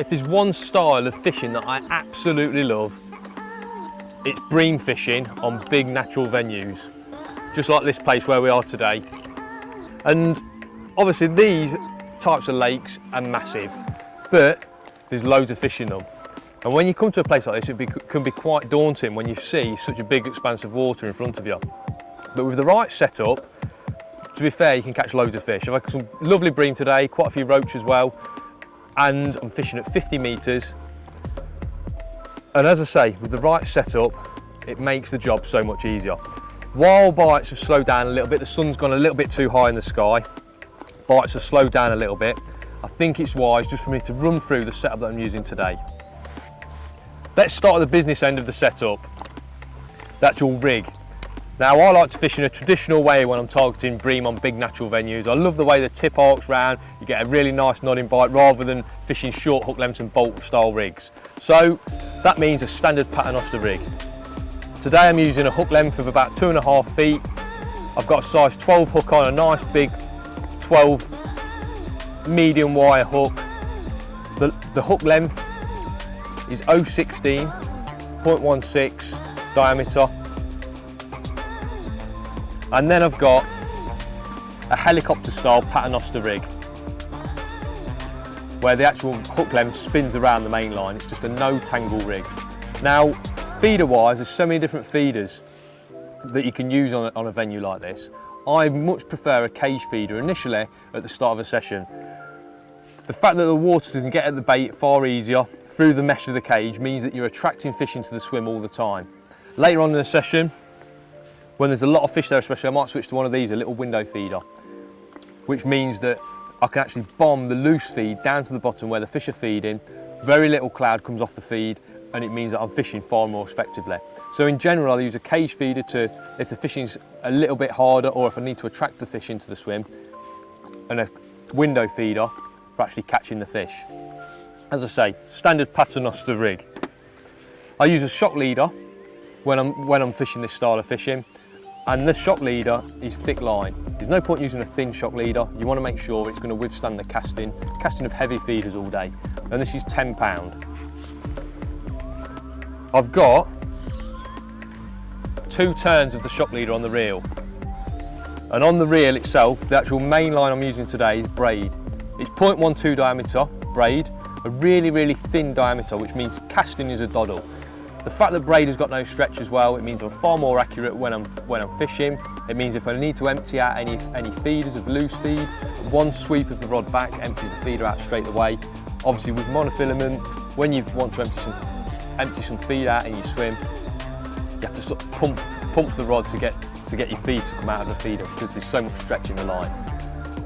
If there's one style of fishing that I absolutely love, it's bream fishing on big natural venues, just like this place where we are today. And obviously these types of lakes are massive, but there's loads of fish in them. And when you come to a place like this, it can be quite daunting when you see such a big expanse of water in front of you. But with the right setup, to be fair, you can catch loads of fish. I've had some lovely bream today, quite a few roach as well, and I'm fishing at 50 metres. And as I say, with the right setup, it makes the job so much easier. While bites have slowed down a little bit, the sun's gone a little bit too high in the sky, bites have slowed down a little bit, I think it's wise just for me to run through the setup that I'm using today. Let's start at the business end of the setup, the actual rig. Now I like to fish in a traditional way when I'm targeting bream on big natural venues. I love the way the tip arcs round, you get a really nice nodding bite rather than fishing short hook lengths and bolt style rigs. So that means a standard paternoster rig. Today I'm using a hook length of about 2.5 feet. I've got a size 12 hook on, a nice big 12 medium wire hook. The hook length is 0.16, 0.16 diameter. And then I've got a helicopter style paternoster rig where the actual hook length spins around the main line. It's just a no tangle rig. Now, feeder wise, there's so many different feeders that you can use on a venue like this. I much prefer a cage feeder initially at the start of a session. The fact that the water can get at the bait far easier through the mesh of the cage means that you're attracting fish into the swim all the time. Later on in the session, when there's a lot of fish there especially, I might switch to one of these, a little window feeder, which means that I can actually bomb the loose feed down to the bottom where the fish are feeding. Very little cloud comes off the feed, and it means that I'm fishing far more effectively. So in general, I use a cage feeder if the fishing's a little bit harder or if I need to attract the fish into the swim, and a window feeder for actually catching the fish. As I say, standard paternoster rig. I use a shock leader when I'm fishing this style of fishing, and this shock leader is thick line. There's no point using a thin shock leader. You want to make sure it's going to withstand the casting of heavy feeders all day. And this is 10 pound. I've got 2 turns of the shock leader on the reel. And on the reel itself, the actual main line I'm using today is braid. It's 0.12 diameter braid, a really, really thin diameter, which means casting is a doddle. The fact that braid has got no stretch as well, it means I'm far more accurate when I'm fishing. It means if I need to empty out any feeders of loose feed, one sweep of the rod back empties the feeder out straight away. Obviously with monofilament, when you want to empty some feed out in your swim, you have to sort of pump the rod to get your feed to come out of the feeder because there's so much stretch in the line.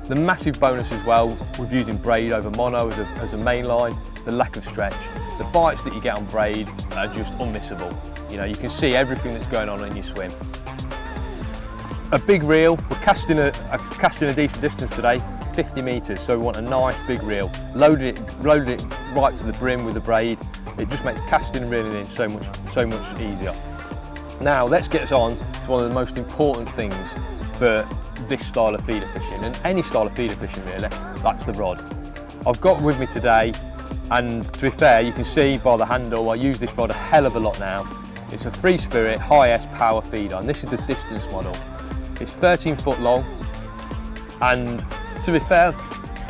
The massive bonus as well with using braid over mono as a main line, the lack of stretch. The bites that you get on braid are just unmissable. You know, you can see everything that's going on in your swim. A big reel, we're casting a decent distance today, 50 metres, so we want a nice big reel. Loaded it right to the brim with the braid. It just makes casting and reeling in so much easier. Now let's get us on to one of the most important things for this style of feeder fishing, and any style of feeder fishing really, that's the rod. I've got with me today, and to be fair, you can see by the handle, I use this rod a hell of a lot now. It's a Free Spirit High S power feeder, and this is the distance model. It's 13 foot long, and to be fair,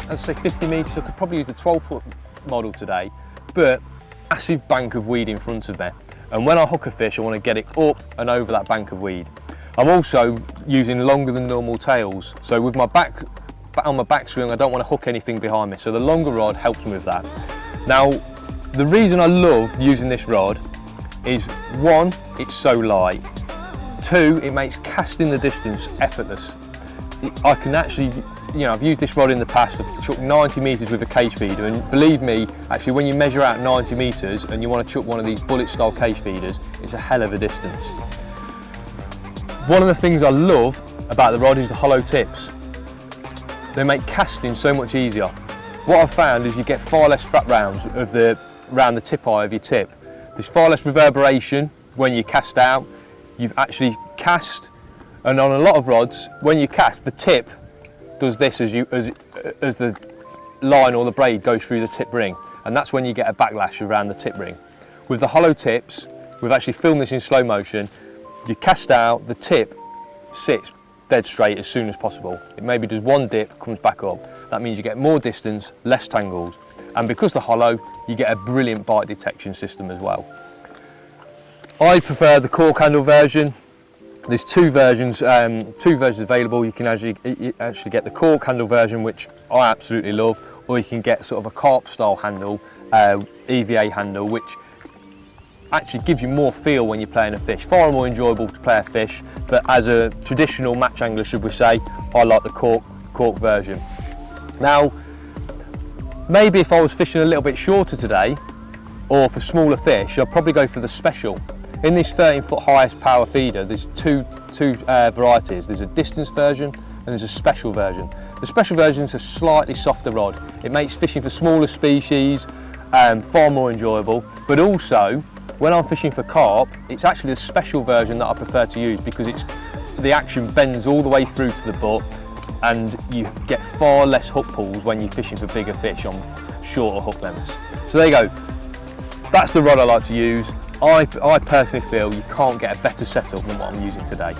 as I say 50 metres, I could probably use the 12 foot model today, but massive bank of weed in front of me. And when I hook a fish, I want to get it up and over that bank of weed. I'm also using longer than normal tails. So with my on my backswing, I don't want to hook anything behind me. So the longer rod helps me with that. Now, the reason I love using this rod is 1, it's so light. 2, it makes casting the distance effortless. I can actually, I've used this rod in the past, I've chucked 90 metres with a cage feeder, and believe me, actually when you measure out 90 metres and you want to chuck one of these bullet style cage feeders, it's a hell of a distance. One of the things I love about the rod is the hollow tips. They make casting so much easier. What I've found is you get far less frat rounds around the tip eye of your tip. There's far less reverberation when you cast out. You've actually cast, and on a lot of rods, when you cast, the tip does this as the line or the braid goes through the tip ring, and that's when you get a backlash around the tip ring. With the hollow tips, we've actually filmed this in slow motion. You cast out, the tip sits dead straight as soon as possible. It maybe does one dip, comes back up. That means you get more distance, less tangles, and because they're hollow, you get a brilliant bite detection system as well. I prefer the cork handle version. There's two versions available. You can actually get the cork handle version, which I absolutely love, or you can get sort of a carp style handle, EVA handle, which actually gives you more feel when you're playing a fish. Far more enjoyable to play a fish, but as a traditional match angler, should we say, I like the cork version. Now, maybe if I was fishing a little bit shorter today, or for smaller fish, I'd probably go for the special. In this 13-foot highest power feeder, there's two varieties. There's a distance version and there's a special version. The special version is a slightly softer rod. It makes fishing for smaller species far more enjoyable, but also when I'm fishing for carp, it's actually the special version that I prefer to use because the action bends all the way through to the butt and you get far less hook pulls when you're fishing for bigger fish on shorter hook lengths. So there you go. That's the rod I like to use. I personally feel you can't get a better setup than what I'm using today.